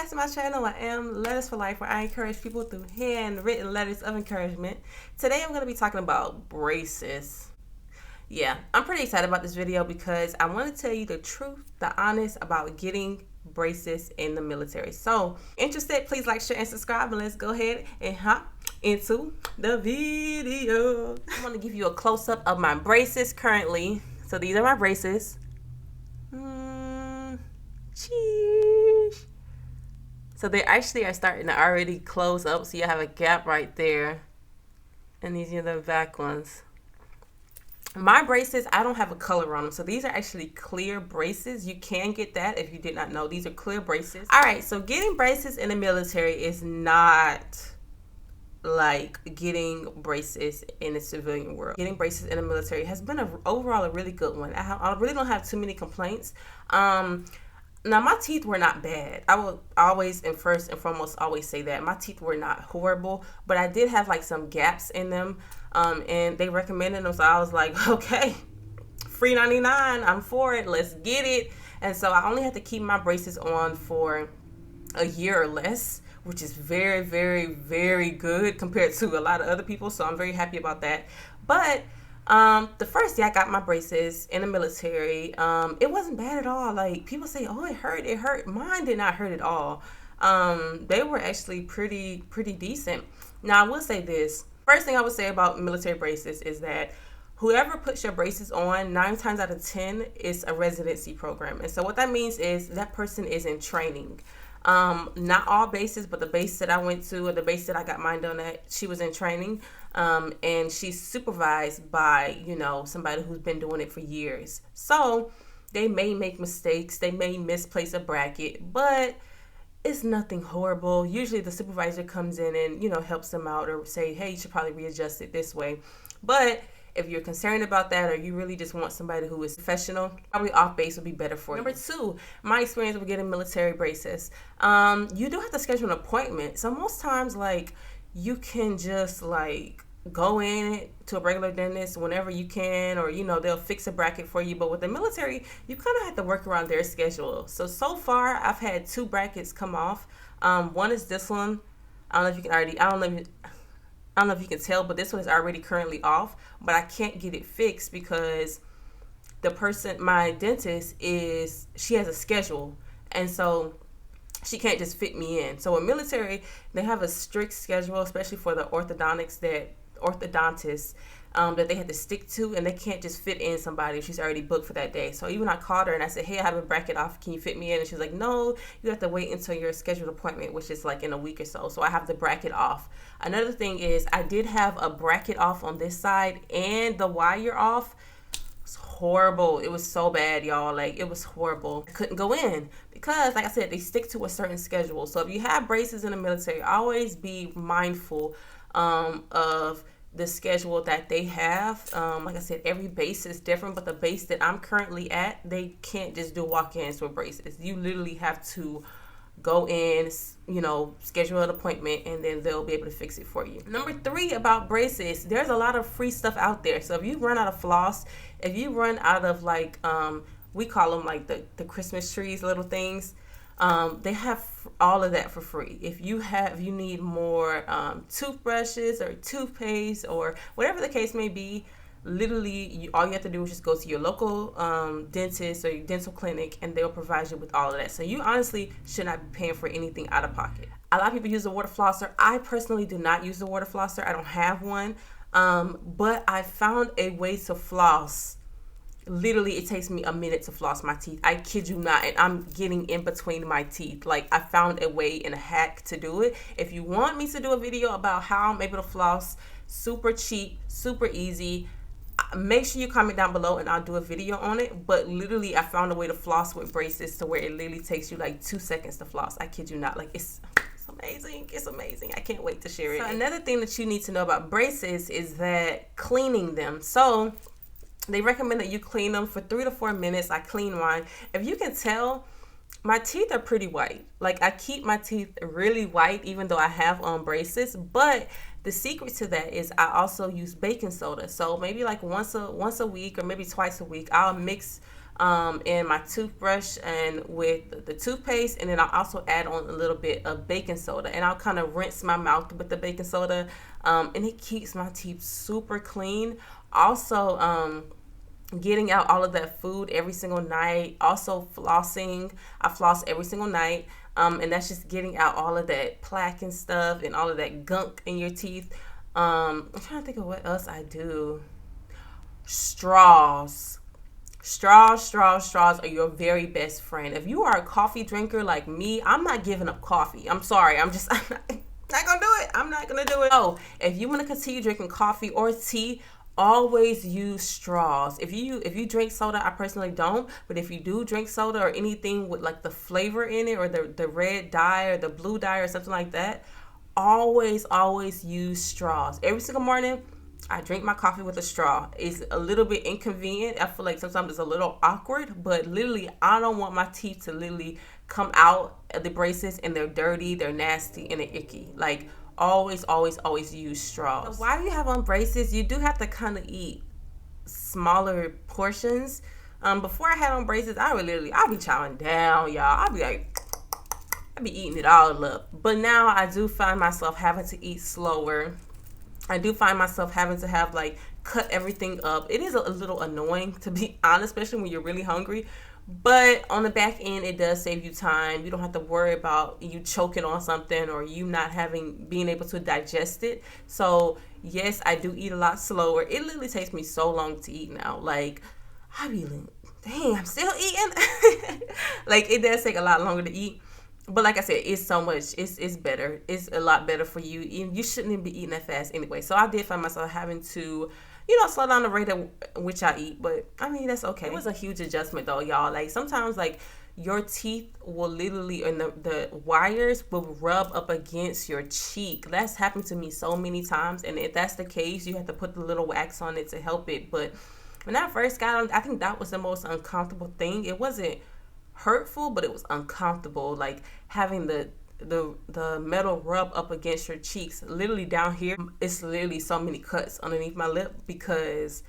back to my channel. I am Letters for Life, where I encourage people through handwritten letters of encouragement. Today I'm going to be talking about braces. Yeah, I'm pretty excited about this video because I want to tell you the truth, the honest about getting braces in the military. So, interested, please like, share, and subscribe, and let's go ahead and hop into the video. I'm going to give you a close-up of my braces currently. So these are my braces. Cheers. So they actually are starting to already close up, so you have a gap right there. And these are the back ones. My braces, I don't have a color on them, so these are actually clear braces. You can get that if you did not know. These are clear braces. All right, so getting braces in the military is not like getting braces in the civilian world. Getting braces in the military has been overall a really good one. I really don't have too many complaints. Now, my teeth were not bad. I will always and first and foremost always say that. My teeth were not horrible, but I did have like some gaps in them, and they recommended them, so I was like, okay, free 99, I'm for it, let's get it. And so I only had to keep my braces on for a year or less, which is very, very, very good compared to a lot of other people, so I'm very happy about that. But the first day I got my braces in the military, it wasn't bad at all. Like, people say, oh, it hurt. Mine did not hurt at all. They were actually pretty decent. Now, I will say this. First thing I would say about military braces is that whoever puts your braces on, 9 times out of 10 is a residency program. And so what that means is that person is in training. Not all bases, but the base that I went to, or the base that I got mine done at, she was in training. And she's supervised by, somebody who's been doing it for years. So they may make mistakes. They may misplace a bracket, but it's nothing horrible. Usually the supervisor comes in and, helps them out, or say, hey, you should probably readjust it this way. But if you're concerned about that, or you really just want somebody who is professional, probably off base would be better for you. Number 2, my experience with getting military braces. You do have to schedule an appointment. So most times, you can just go in to a regular dentist whenever you can, or they'll fix a bracket for you. But with the military, you kind of have to work around their schedule. So far I've had 2 brackets come off. One is this one. I don't know if you can tell, but this one is already currently off, but I can't get it fixed because my dentist she has a schedule, and so she can't just fit me in. So in military, they have a strict schedule, especially for the orthodontists that they had to stick to, and they can't just fit in somebody if she's already booked for that day. So even I called her and I said, hey, I have a bracket off, can you fit me in? And she's like, no, you have to wait until your scheduled appointment, which is in a week or so. So I have the bracket off. Another thing is, I did have a bracket off on this side and the wire off. It's horrible. It was so bad, y'all. It was horrible. I couldn't go in because, like I said, they stick to a certain schedule. So if you have braces in the military, always be mindful of the schedule that they have. Like I said, every base is different, but the base that I'm currently at, they can't just do walk-ins with braces. You literally have to go in, schedule an appointment, and then they'll be able to fix it for you. Number 3 about braces, there's a lot of free stuff out there. So if you run out of floss, if you run out of we call them the Christmas trees, little things, they have all of that for free. If you need more toothbrushes or toothpaste or whatever the case may be, literally all you have to do is just go to your local dentist or your dental clinic, and they'll provide you with all of that. So you honestly should not be paying for anything out of pocket. A lot of people use the water flosser. I personally do not use the water flosser. I don't have one, but I found a way to floss. Literally, it takes me a minute to floss my teeth. I kid you not. And I'm getting in between my teeth. I found a way and a hack to do it. If you want me to do a video about how I'm able to floss, super cheap, super easy, make sure you comment down below and I'll do a video on it. But literally, I found a way to floss with braces to where it literally takes you 2 seconds to floss. I kid you not. It's amazing. It's amazing. I can't wait to share it. So another thing that you need to know about braces is that cleaning them. So they recommend that you clean them for 3 to 4 minutes. I clean mine. If you can tell, my teeth are pretty white. I keep my teeth really white even though I have on braces. But the secret to that is I also use baking soda. So maybe once a week or maybe twice a week, I'll mix and my toothbrush and with the toothpaste, and then I'll also add on a little bit of baking soda, and I'll kind of rinse my mouth with the baking soda, and it keeps my teeth super clean. Also, getting out all of that food every single night. Also flossing. I floss every single night. And that's just getting out all of that plaque and stuff and all of that gunk in your teeth. I'm trying to think of what else I do. Straws. Straws are your very best friend. If you are a coffee drinker like me, I'm not giving up coffee. I'm sorry. I'm not gonna do it. I'm not gonna do it. Oh, if you want to continue drinking coffee or tea, always use straws. If you drink soda, I personally don't, but if you do drink soda or anything with like the flavor in it, or the red dye or the blue dye or something like that, always use straws. Every single morning I drink my coffee with a straw. It's a little bit inconvenient. I feel like sometimes it's a little awkward, but literally I don't want my teeth to literally come out of the braces and they're dirty, they're nasty, and they're icky. Like, always use straws. So while you have on braces, you do have to kind of eat smaller portions. Before I had on braces, I'll be chowing down, y'all. I'll be eating it all up. But now I do find myself having to eat slower. I do find myself having to have like cut everything up. It is a little annoying, to be honest, especially when you're really hungry. But on the back end, it does save you time. You don't have to worry about you choking on something or you not being able to digest it. So yes, I do eat a lot slower. It literally takes me so long to eat now. Like, I be like, dang, I'm still eating. Like, it does take a lot longer to eat. But like I said, it's so much. It's better. It's a lot better for you. You shouldn't even be eating that fast anyway. So I did find myself having to, slow down the rate at which I eat. But I mean, that's okay. It was a huge adjustment though, y'all. Like, sometimes like your teeth will literally, and the wires will rub up against your cheek. That's happened to me so many times. And if that's the case, you have to put the little wax on it to help it. But when I first got on, I think that was the most uncomfortable thing. It wasn't hurtful, but it was uncomfortable, like having the metal rub up against your cheeks. Literally down here, it's literally so many cuts underneath my lip because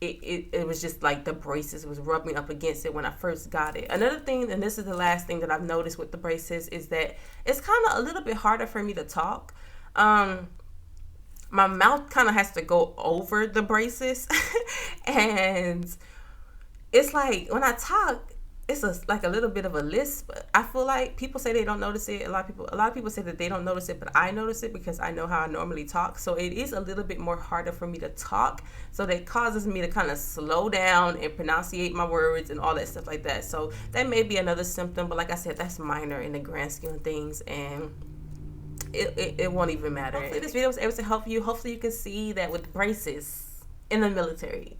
it was just like the braces was rubbing up against it when I first got it. Another thing, and this is the last thing that I've noticed with the braces, is that it's kind of a little bit harder for me to talk. My mouth kind of has to go over the braces and it's like when I talk, it's like a little bit of a lisp. I feel like people say they don't notice it. A lot of people say that they don't notice it, but I notice it because I know how I normally talk. So it is a little bit more harder for me to talk. So that causes me to kind of slow down and pronunciate my words and all that stuff like that. So that may be another symptom, but like I said, that's minor in the grand scheme of things, and it won't even matter. Hopefully this video was able to help you. Hopefully you can see that with braces in the military,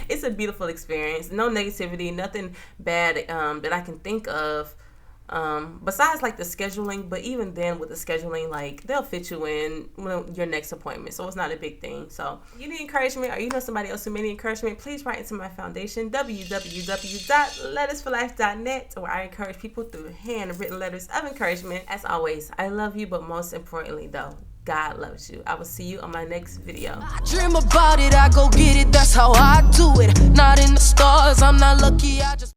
it's a beautiful experience. No negativity, nothing bad that I can think of, besides like the scheduling. But even then, with the scheduling, like they'll fit you in your next appointment, so it's not a big thing. So if you need encouragement, or you know somebody else who may need encouragement, please write into my foundation, www.lettersforlife.net, where I encourage people through handwritten letters of encouragement. As always, I love you, but most importantly though, God loves you. I will see you on my next video. I dream about it, I go get it, that's how I do it. Not in the stars, I'm not lucky, I just